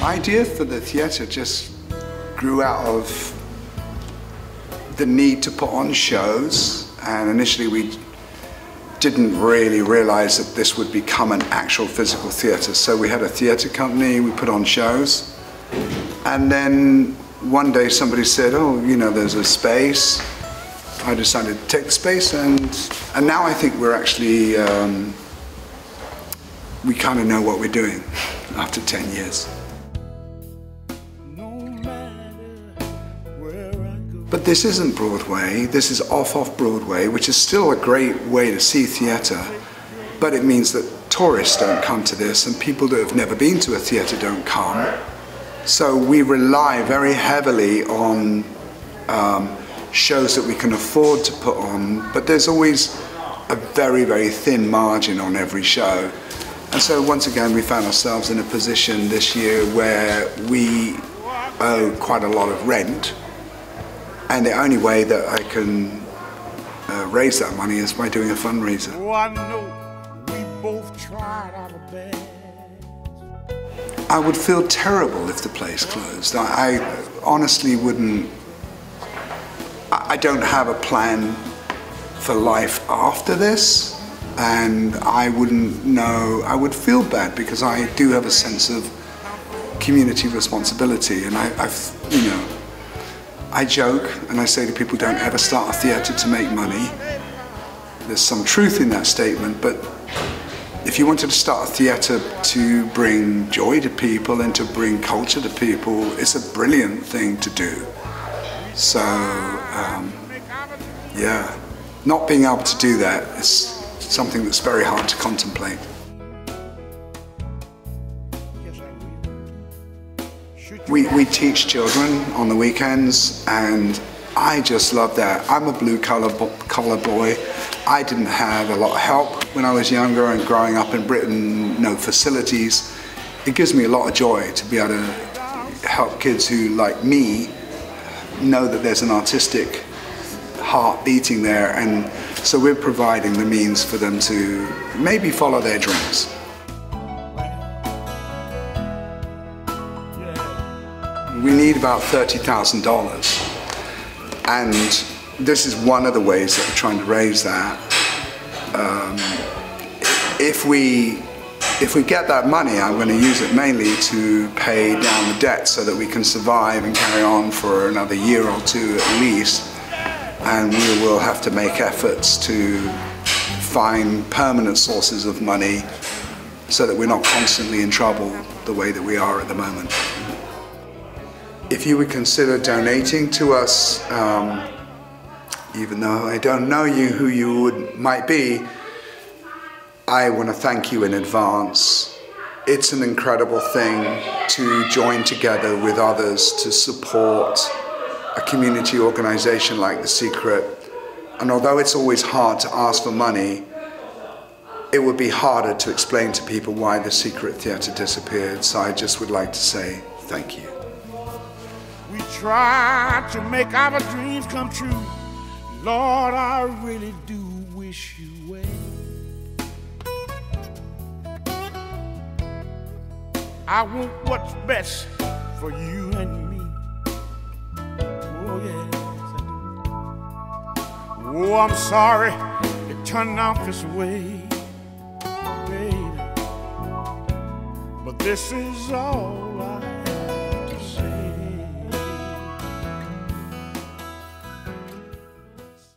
idea for the theatre just grew out of the need to put on shows, and initially we didn't really realize that this would become an actual physical theatre. So we had a theatre company, we put on shows, and then one day somebody said, oh, you know, there's a space. I decided to take the space, and now I think we're actually, we kind of know what we're doing after 10 years. But this isn't Broadway, this is off Broadway, which is still a great way to see theatre, but it means that tourists don't come to this, and people that have never been to a theatre don't come. So we rely very heavily on shows that we can afford to put on, but there's always a very, very thin margin on every show. And so once again we found ourselves in a position this year where we owe quite a lot of rent, and the only way that I can raise that money is by doing a fundraiser. Oh, I know we both tried our best. I would feel terrible if the place closed. I honestly wouldn't. I don't have a plan for life after this, and I wouldn't know. I would feel bad because I do have a sense of community responsibility, and you know, I joke and I say to people, don't ever start a theatre to make money. There's some truth in that statement, but if you wanted to start a theatre to bring joy to people and to bring culture to people, it's a brilliant thing to do. So, yeah, not being able to do that is something that's very hard to contemplate. We teach children on the weekends, and I just love that. I'm a blue-collar boy. I didn't have a lot of help when I was younger, and growing up in Britain, no facilities. It gives me a lot of joy to be able to help kids who, like me, know that there's an artistic heart beating there, and so we're providing the means for them to maybe follow their dreams. We need about $30,000, and this is one of the ways that we're trying to raise that. If we get that money, I'm going to use it mainly to pay down the debt so that we can survive and carry on for another year or two at least, and we will have to make efforts to find permanent sources of money so that we're not constantly in trouble the way that we are at the moment. If you would consider donating to us, even though I don't know you, who you might be, I want to thank you in advance. It's an incredible thing to join together with others to support a community organization like The Secret. And although it's always hard to ask for money, it would be harder to explain to people why The Secret Theatre disappeared. So I just would like to say thank you. We tried to make our dreams come true. Lord, I really do wish you well. I want what's best for you and me. Oh, yes, I do. Oh, I'm sorry it turned out this way, baby. But this is all I